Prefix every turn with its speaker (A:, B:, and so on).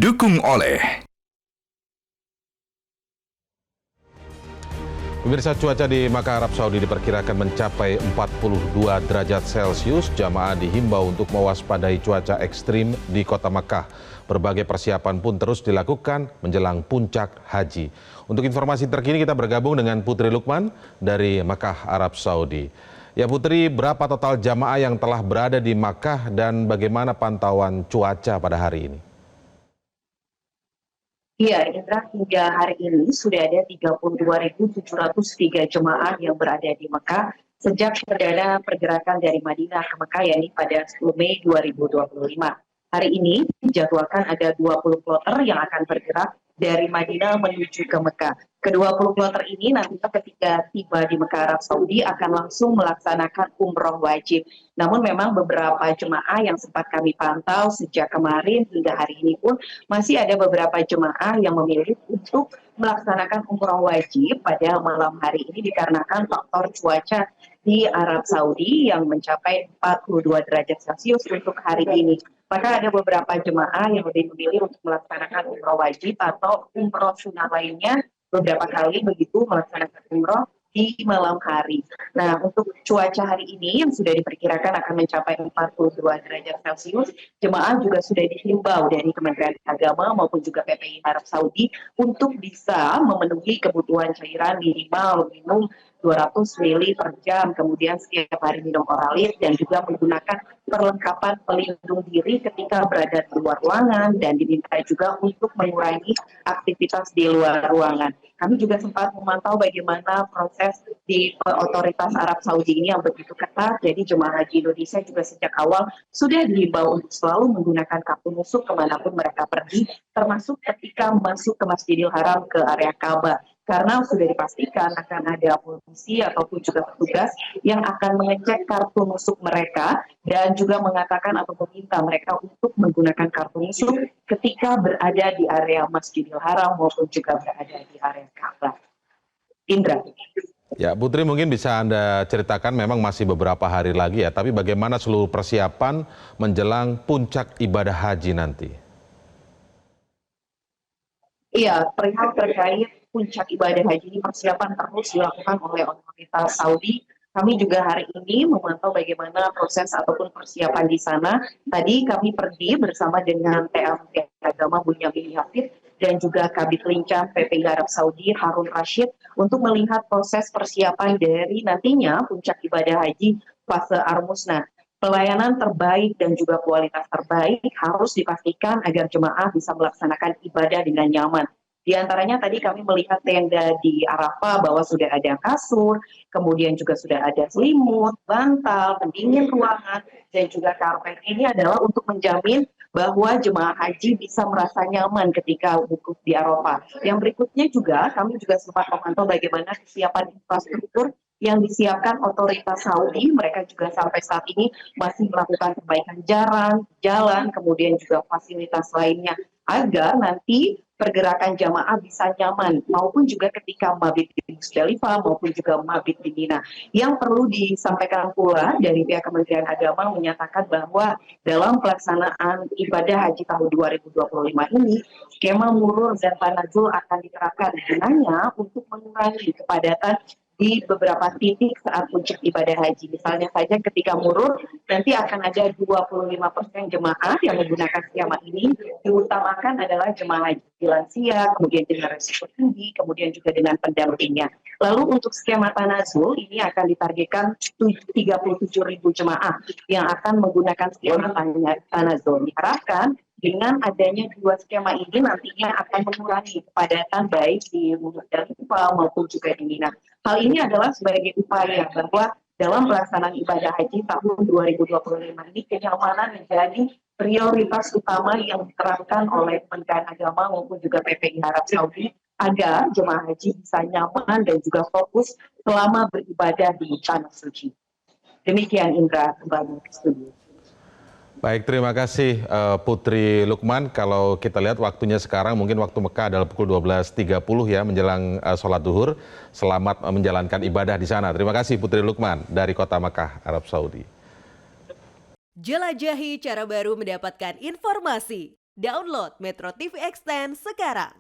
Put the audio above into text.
A: didukung oleh
B: Pemirsa, cuaca di Makkah, Arab Saudi diperkirakan mencapai 42 derajat Celcius. Jamaah dihimbau untuk mewaspadai cuaca ekstrim di kota Makkah. Berbagai persiapan pun terus dilakukan menjelang puncak haji. Untuk informasi terkini kita bergabung dengan Putri Lukman dari Makkah, Arab Saudi. Ya Putri, berapa total jamaah yang telah berada di Makkah dan bagaimana pantauan cuaca pada hari ini?
C: Iya, Indra, hingga hari ini sudah ada 32.703 jemaah yang berada di Mekah sejak perdana pergerakan dari Madinah ke Mekah, yakni pada 10 Mei 2025. Hari ini dijadwalkan ada 20 kloter yang akan bergerak dari Madinah menuju ke Mekah. Kedua puluh kloter ini nantinya ketika tiba di Mekah Arab Saudi akan langsung melaksanakan umroh wajib. Namun memang beberapa jemaah yang sempat kami pantau sejak kemarin hingga hari ini pun masih ada beberapa jemaah yang memilih untuk melaksanakan umroh wajib pada malam hari ini dikarenakan faktor cuaca di Arab Saudi yang mencapai 42 derajat Celcius untuk hari ini. Maka ada beberapa jemaah yang lebih memilih untuk melaksanakan umroh wajib atau umroh sunnah lainnya beberapa kali begitu melaksanakan umroh di malam hari. Nah, untuk cuaca hari ini yang sudah diperkirakan akan mencapai 42 derajat Celcius, jemaah juga sudah dihimbau dari Kementerian Agama maupun juga PPI Arab Saudi untuk bisa memenuhi kebutuhan cairan minimal minum 200 ml per jam, kemudian setiap hari minum oralis dan juga menggunakan perlengkapan pelindung diri ketika berada di luar ruangan dan diminta juga untuk mengurangi aktivitas di luar ruangan. Kami juga sempat memantau bagaimana proses di otoritas Arab Saudi ini yang begitu ketat, jadi jemaah haji Indonesia juga sejak awal sudah dihimbau untuk selalu menggunakan kartu nusuk kemanapun mereka pergi, termasuk ketika masuk ke Masjidil Haram ke area Ka'bah. Karena sudah dipastikan akan ada polisi ataupun juga petugas yang akan mengecek kartu nusuk mereka dan juga mengatakan atau meminta mereka untuk menggunakan kartu nusuk ketika berada di area Masjidil Haram maupun juga berada di area Ka'bah. Indra.
B: Ya Putri, mungkin bisa Anda ceritakan, memang masih beberapa hari lagi ya, tapi bagaimana seluruh persiapan menjelang puncak ibadah haji nanti?
C: Iya, perihal terkait puncak ibadah haji ini persiapan terus dilakukan oleh otoritas Saudi. Kami juga hari ini memantau bagaimana proses ataupun persiapan di sana. Tadi kami pergi bersama dengan TA Menteri Agama Bunyamin Hafid dan juga Kabid Lincah PPI Arab Saudi Harun Rashid untuk melihat proses persiapan dari nantinya puncak ibadah haji fase Armusna. Pelayanan terbaik dan juga kualitas terbaik harus dipastikan agar jemaah bisa melaksanakan ibadah dengan nyaman. Di antaranya tadi kami melihat tenda di Arafah bahwa sudah ada kasur, kemudian juga sudah ada selimut, bantal, pendingin ruangan, dan juga karpet. Ini adalah untuk menjamin bahwa jemaah haji bisa merasa nyaman ketika wukuf di Arafah. Yang berikutnya juga kami juga sempat memantau bagaimana kesiapan infrastruktur yang disiapkan otoritas Saudi. Mereka juga sampai saat ini masih melakukan perbaikan jalan, kemudian juga fasilitas lainnya agar nanti pergerakan jamaah bisa nyaman maupun juga ketika mabit di Musdalifah maupun juga mabit di Mina. Yang perlu disampaikan pula dari pihak Kementerian Agama menyatakan bahwa dalam pelaksanaan ibadah haji tahun 2025 ini skema murur dan tanazul akan diterapkan gunanya untuk mengurangi kepadatan di beberapa titik saat puncak ibadah haji. Misalnya saja ketika murur, nanti akan ada 25% jemaah yang menggunakan skema ini. Diutamakan adalah jemaah haji lansia, kemudian dengan risiko tinggi, kemudian juga dengan pendampingnya. Lalu untuk skema tanazul, ini akan ditargetkan 37.000 jemaah yang akan menggunakan skema tanazul. Diharapkan dengan adanya dua skema ini nantinya akan mengurangi kepadatan baik di Musdalifah maupun juga di Mina. Hal ini adalah sebagai upaya bahwa dalam pelaksanaan ibadah haji tahun 2025 ini kenyamanan menjadi prioritas utama yang diterapkan oleh Kementerian Agama maupun juga PPI Arab Saudi agar jemaah haji bisa nyaman dan juga fokus selama beribadah di tanah suci. Demikian Indra, kembali ke studio.
B: Baik, terima kasih Putri Lukman. Kalau kita lihat waktunya sekarang, mungkin waktu Mekah adalah pukul 12.30 ya, menjelang sholat duhur. Selamat menjalankan ibadah di sana. Terima kasih Putri Lukman dari kota Mekah, Arab Saudi.
D: Jelajahi cara baru mendapatkan informasi.
A: Download Metro TV Extend sekarang.